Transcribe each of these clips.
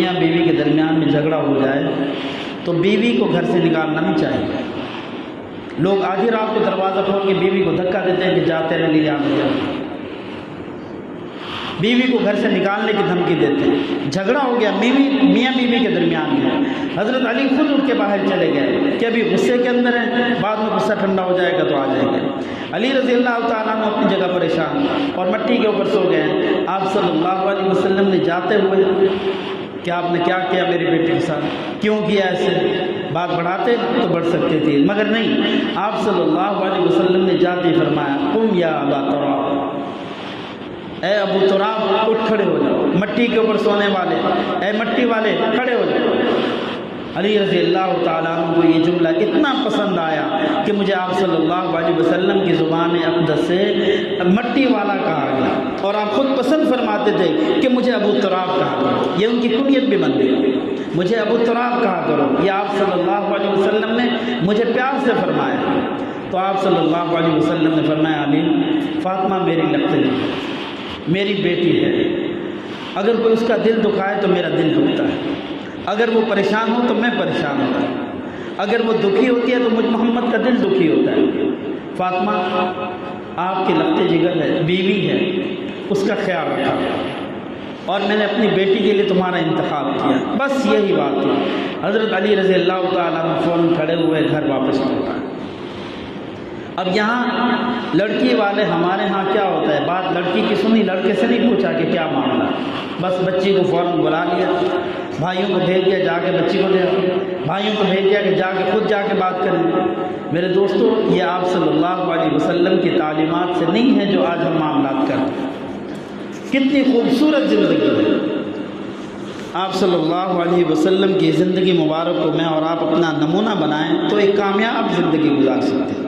میاں بیوی کے درمیان میں جھگڑا ہو جائے تو بیوی کو گھر سے نکالنا نہیں چاہیے۔ لوگ آدھی رات کو دروازہ کھول کے بیوی کو دھکا دیتے ہیں کہ جاتے رہ لیا بیوی کو گھر سے نکالنے کی دھمکی دیتے ہیں۔ جھگڑا ہو گیا میاں بیوی کے درمیان میں، حضرت علی خود اٹھ کے باہر چلے گئے کہ ابھی غصے کے اندر ہیں، بعد میں غصہ ٹھنڈا ہو جائے گا تو آ جائیں گے۔ علی رضی اللہ تعالیٰ عنہ اپنی جگہ پریشان اور مٹی کے اوپر سو گئے۔ آپ صلی اللہ علیہ وسلم نے جاتے ہوئے کہ آپ نے کیا کیا میری بیٹی کے ساتھ، کیوں کیا ایسے؟ بات بڑھاتے تو بڑھ سکتے تھے مگر نہیں، آپ صلی اللہ علیہ وسلم نے جاتے فرمایا قم یا ابا تراب، اے ابو تراب اٹھ کھڑے ہو جاؤ، مٹی کے اوپر سونے والے، اے مٹی والے کھڑے ہو جاؤ۔ علی رضی اللہ تعالیٰ عنہ کو یہ جملہ اتنا پسند آیا کہ مجھے آپ صلی اللہ علیہ وسلم کی زبان اقدس سے مٹی والا کہا گیا، اور آپ خود پسند فرماتے تھے کہ مجھے ابو تراب کہا کرو، یہ ان کی کنیت بھی بن گئی، مجھے ابو تراب کہا کرو۔ یہ آپ صلی اللہ علیہ وسلم نے مجھے پیار سے فرمایا۔ تو آپ صلی اللہ علیہ وسلم نے فرمایا علی، فاطمہ میری لقتنی ہے، میری بیٹی ہے، اگر کوئی اس کا دل دکھائے تو میرا دل دکھتا ہے، اگر وہ پریشان ہو تو میں پریشان ہوتا ہوں، اگر وہ دکھی ہوتی ہے تو مجھ محمد کا دل دکھی ہوتا ہے۔ فاطمہ آپ کے لقتے جگر ہے، بیوی ہے، اس کا خیال رکھا، اور میں نے اپنی بیٹی کے لیے تمہارا انتخاب کیا، بس یہی بات تھی۔ حضرت علی رضی اللہ تعالیٰ عنہ فوراً کھڑے ہوئے گھر واپس لوٹا۔ اب یہاں لڑکی والے ہمارے ہاں کیا ہوتا ہے، بات لڑکی کی سنی، لڑکے سے نہیں پوچھا کہ کیا معاملہ، بس بچی کو فوراً بلا لیا، بھائیوں کو بھیج دیا جا کے بچی کو لے آؤ، بھائیوں کو بھیج دیا کہ جا کے خود جا کے بات کریں۔ میرے دوستو، یہ آپ صلی اللہ علیہ وسلم کی تعلیمات سے نہیں ہے جو آج ہم معاملات کرتے ہیں۔ کتنی خوبصورت زندگی ہے، آپ صلی اللہ علیہ وسلم کی زندگی مبارک کو میں اور آپ اپنا نمونہ بنائیں تو ایک کامیاب زندگی گزار سکتے ہیں۔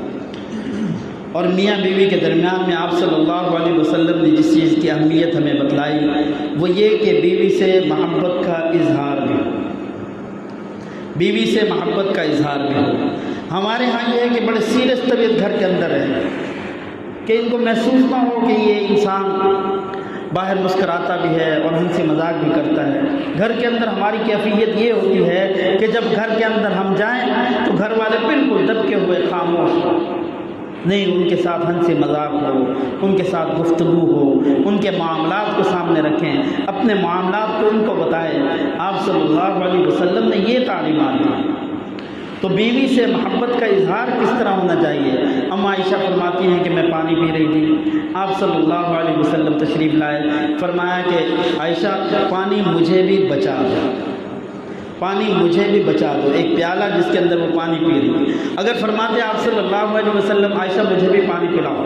اور میاں بیوی کے درمیان میں آپ صلی اللہ علیہ وسلم نے جس چیز کی اہمیت ہمیں بتلائی وہ یہ کہ بیوی سے محبت کا اظہار بھی ہو، بیوی سے محبت کا اظہار بھی ہو۔ ہمارے ہاں یہ ہے کہ بڑے سیریس طبیعت گھر کے اندر ہے کہ ان کو محسوس نہ ہو کہ یہ انسان باہر مسکراتا بھی ہے اور ہم سے مذاق بھی کرتا ہے۔ گھر کے اندر ہماری کیفیت یہ ہوتی ہے کہ جب گھر کے اندر ہم جائیں تو گھر والے بالکل دبکے ہوئے خاموش ہو، نہیں ان کے ساتھ ہنس مذاق ہو، ان کے ساتھ گفتگو ہو، ان کے معاملات کو سامنے رکھیں، اپنے معاملات کو ان کو بتائیں۔ آپ صلی اللہ علیہ وسلم نے یہ تعلیمات دی۔ تو بیوی سے محبت کا اظہار کس طرح ہونا چاہیے؟ اما عائشہ فرماتی ہیں کہ میں پانی پی رہی تھی، آپ صلی اللہ علیہ وسلم تشریف لائے، فرمایا کہ عائشہ پانی مجھے بھی بچا دو، پانی مجھے بھی بچا دو، ایک پیالہ جس کے اندر وہ پانی پی رہی۔ اگر فرماتے آپ صلی اللہ علیہ وسلم عائشہ مجھے بھی پانی پلاؤ،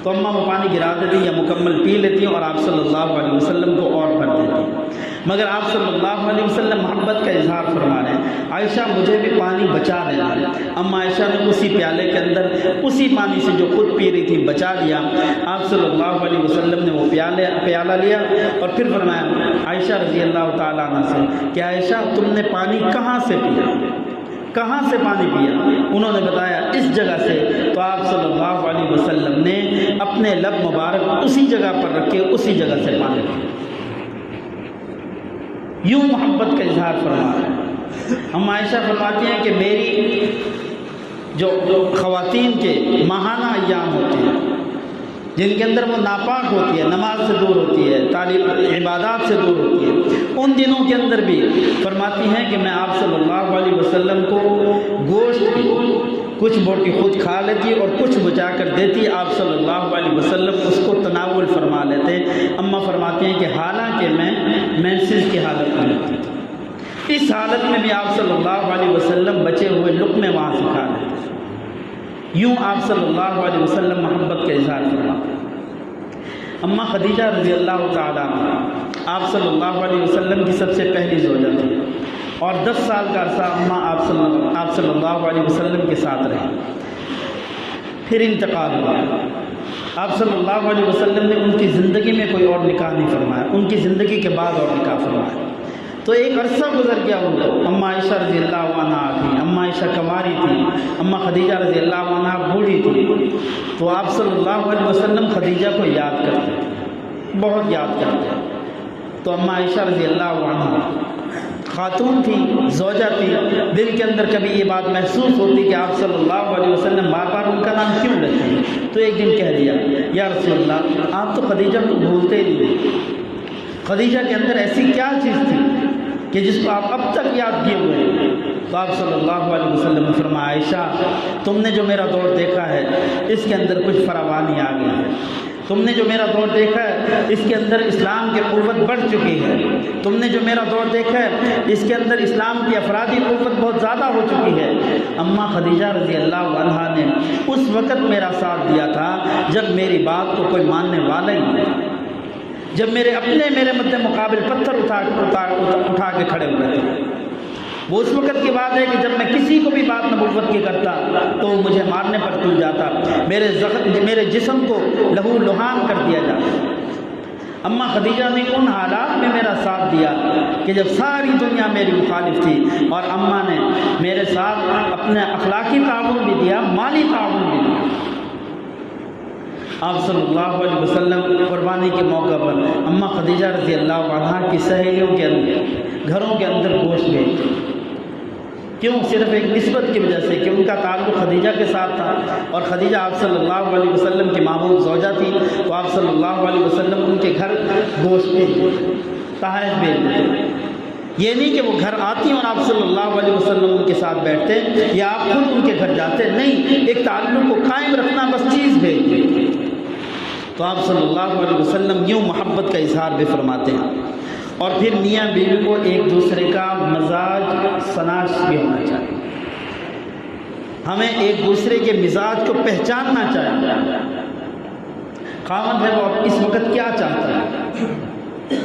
تو اماں وہ پانی گرا دیتی یا مکمل پی لیتی اور آپ صلی اللہ علیہ وسلم کو اور بھر دیتی۔ مگر آپ صلی اللہ علیہ وسلم محبت کا اظہار فرما رہے ہیں، عائشہ مجھے بھی پانی بچا دینا۔ اماں عائشہ نے اسی پیالے کے اندر اسی پانی سے جو خود پی رہی تھی بچا لیا۔ آپ صلی اللہ علیہ وسلم نے وہ پیالہ لیا اور پھر فرمایا عائشہ رضی اللہ تعالیٰ عنہ سے کہ عائشہ تم نے پانی کہاں سے پیا، کہاں سے پانی پیا؟ انہوں نے بتایا اس جگہ سے۔ تو آپ صلی اللہ علیہ وسلم نے اپنے لب مبارک اسی جگہ پر رکھے اسی جگہ سے پانی پیا، یوں محبت کا اظہار فرما ہے۔ ہم عائشہ فرماتی ہیں کہ میری جو خواتین کے ماہانہ ایام ہوتے ہیں جن کے اندر وہ ناپاک ہوتی ہے، نماز سے دور ہوتی ہے، تعلیم عبادات سے دور ہوتی ہے، ان دنوں کے اندر بھی فرماتی ہیں کہ میں آپ صلی اللہ علیہ وسلم کو گوشت کی کچھ بوٹی خود کھا لیتی اور کچھ بچا کر دیتی، آپ صلی اللہ علیہ وسلم اس کو تناول فرما لیتے۔ اماں فرماتی ہیں کہ حالانکہ میں مینسز کی حالت میں ہوتی تھی، اس حالت میں بھی آپ صلی اللہ علیہ وسلم بچے ہوئے لقمے وہاں سے کھا لیتے۔ یوں آپ صلی اللہ علیہ وسلم محبت کا اظہار فرماتے۔ اماں خدیجہ رضی اللہ تعالیٰ عنہ آپ صلی اللہ علیہ وسلم کی سب سے پہلی زوجہ تھی اور 10 سال کا عرصہ اماں آپ صلی اللہ علیہ وسلم کے ساتھ رہے، پھر انتقال ہوا۔ آپ صلی اللہ علیہ وسلم نے ان کی زندگی میں کوئی اور نکاح نہیں فرمایا، ان کی زندگی کے بعد اور نکاح فرمایا۔ تو ایک عرصہ گزر گیا ان کو، اماں عائشہ رضی اللہ عنہ تھیں، اماں عائشہ کنواری تھیں، اماں خدیجہ رضی اللہ عنہ بوڑھی تھی۔ تو آپ صلی اللہ علیہ وسلم خدیجہ کو یاد کرتے، بہت یاد کرتے۔ تو اماں عائشہ رضی اللہ عنہ خاتون تھی، زوجہ تھی، دل کے اندر کبھی یہ بات محسوس ہوتی کہ آپ صلی اللہ علیہ وسلم بار بار ان کا نام کیوں لیتے ہیں، تو ایک دن کہہ دیا یا رسول اللہ آپ تو خدیجہ کو بھولتے ہی نہیں، خدیجہ کے اندر ایسی کیا چیز تھی کہ جس کو آپ اب تک یاد کیے ہوئے ہیں؟ تو آپ صلی اللہ علیہ وسلم نے فرمایا عائشہ تم نے جو میرا دور دیکھا ہے اس کے اندر کچھ فراوانی آ گئی ہے، تم نے جو میرا دور دیکھا ہے اس کے اندر اسلام کی قوت بڑھ چکی ہے، تم نے جو میرا دور دیکھا ہے اس کے اندر اسلام کی افرادی قوت بہت زیادہ ہو چکی ہے۔ اماں خدیجہ رضی اللہ عنہا نے اس وقت میرا ساتھ دیا تھا جب میری بات کو کوئی ماننے والا ہی نہیں، جب میرے مد مقابل پتھر اٹھا کے کھڑے ہوئے تھے۔ وہ اس وقت کی بات ہے کہ جب میں کسی کو بھی بات نبوت کی کرتا تو وہ مجھے مارنے پر تل جاتا، میرے جسم کو لہو لہان کر دیا جاتا۔ اماں خدیجہ نے ان حالات میں میرا ساتھ دیا کہ جب ساری دنیا میری مخالف تھی، اور اماں نے میرے ساتھ اپنے اخلاقی تعاون بھی دیا، مالی تعاون بھی دیا۔ آپ صلی اللہ علیہ وسلم قربانی کے موقع پر اماں خدیجہ رضی اللہ عنہا کی سہیلیوں کے اندر گھروں کے اندر گوشت بھیجتے، کیوں؟ صرف ایک نسبت کی وجہ سے کہ ان کا تعلق خدیجہ کے ساتھ تھا، اور خدیجہ آپ صلی اللہ علیہ وسلم کی محبوب زوجہ تھی، تو آپ صلی اللہ علیہ وسلم ان کے گھر گوشت بھیج دیتے، تحائف بھیج دیتے۔ یہ نہیں کہ وہ گھر آتی اور آپ صلی اللہ علیہ وسلم ان کے ساتھ بیٹھتے یا آپ خود ان کے گھر جاتے، نہیں، ایک تعلق کو قائم رکھنا، بس چیز بھیج دیتے۔ تو آپ صلی اللہ علیہ وسلم یوں محبت کا اظہار بھی فرماتے ہیں۔ اور پھر میاں بیوی کو ایک دوسرے کا مزاج سناش بھی ہونا چاہیے، ہمیں ایک دوسرے کے مزاج کو پہچاننا چاہیے۔ خاوند ہے وہ اس وقت کیا چاہتا ہے،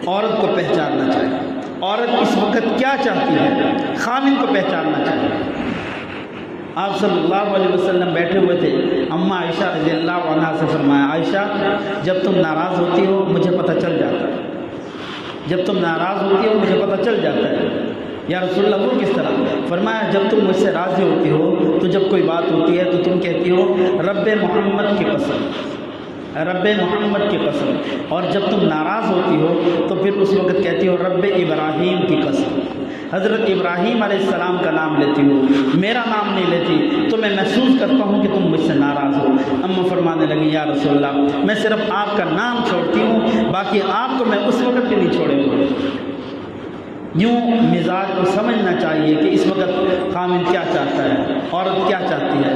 عورت کو پہچاننا چاہیے، عورت اس وقت کیا چاہتی ہے، خاوند کو پہچاننا چاہیے۔ آپ صلی اللہ علیہ وسلم بیٹھے ہوئے تھے، اماں عائشہ رضی اللہ عنہا سے فرمایا عائشہ جب تم ناراض ہوتی ہو مجھے پتہ چل جاتا ہے، جب تم ناراض ہوتی ہو مجھے پتہ چل جاتا ہے۔ یا رسول اللہ وہ کس طرح؟ فرمایا جب تم مجھ سے راضی ہوتی ہو تو جب کوئی بات ہوتی ہے تو تم کہتی ہو رب محمد کی قسم، رب محمد کی قسم، اور جب تم ناراض ہوتی ہو تو پھر اس وقت کہتی ہو رب ابراہیم کی قسم، حضرت ابراہیم علیہ السلام کا نام لیتی ہو، میرا نام نہیں لیتی، تو میں محسوس کرتا ہوں کہ تم مجھ سے ناراض ہو۔ اماں فرمانے لگی یا رسول اللہ میں صرف آپ کا نام چھوڑتی ہوں، باقی آپ کو میں اس وقت بھی نہیں چھوڑے ہوں۔ یوں مزاج کو سمجھنا چاہیے کہ اس وقت خاوند کیا چاہتا ہے، عورت کیا چاہتی ہے۔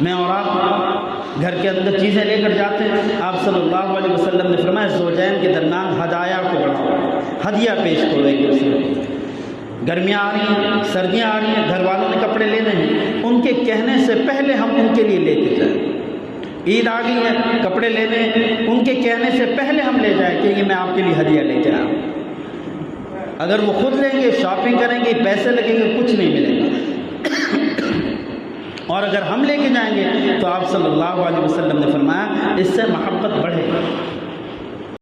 میں اور آپ گھر کے اندر چیزیں لے کر جاتے ہیں، آپ صلی اللہ علیہ وسلم نے فرمایا زوجین کے درمیان ہدایہ کو بڑھاؤ، ہدیہ پیش کرو ایک دوسرے کو۔ گرمیاں آ رہی ہیں، سردیاں آ رہی ہیں، گھر والوں نے کپڑے لینے ہیں، ان کے کہنے سے پہلے ہم ان کے لیے لے کے جائیں۔ عید آ گئی ہے، کپڑے لینے، ان کے کہنے سے پہلے ہم لے جائیں کہ یہ میں آپ کے لیے ہدیہ لے کے آیا ہوں۔ اگر وہ خود لیں گے، شاپنگ کریں گے، پیسے لگیں گے، کچھ نہیں ملے گا۔ اور اگر ہم لے کے جائیں گے تو آپ صلی اللہ علیہ وسلم نے فرمایا اس سے محبت بڑھے گی۔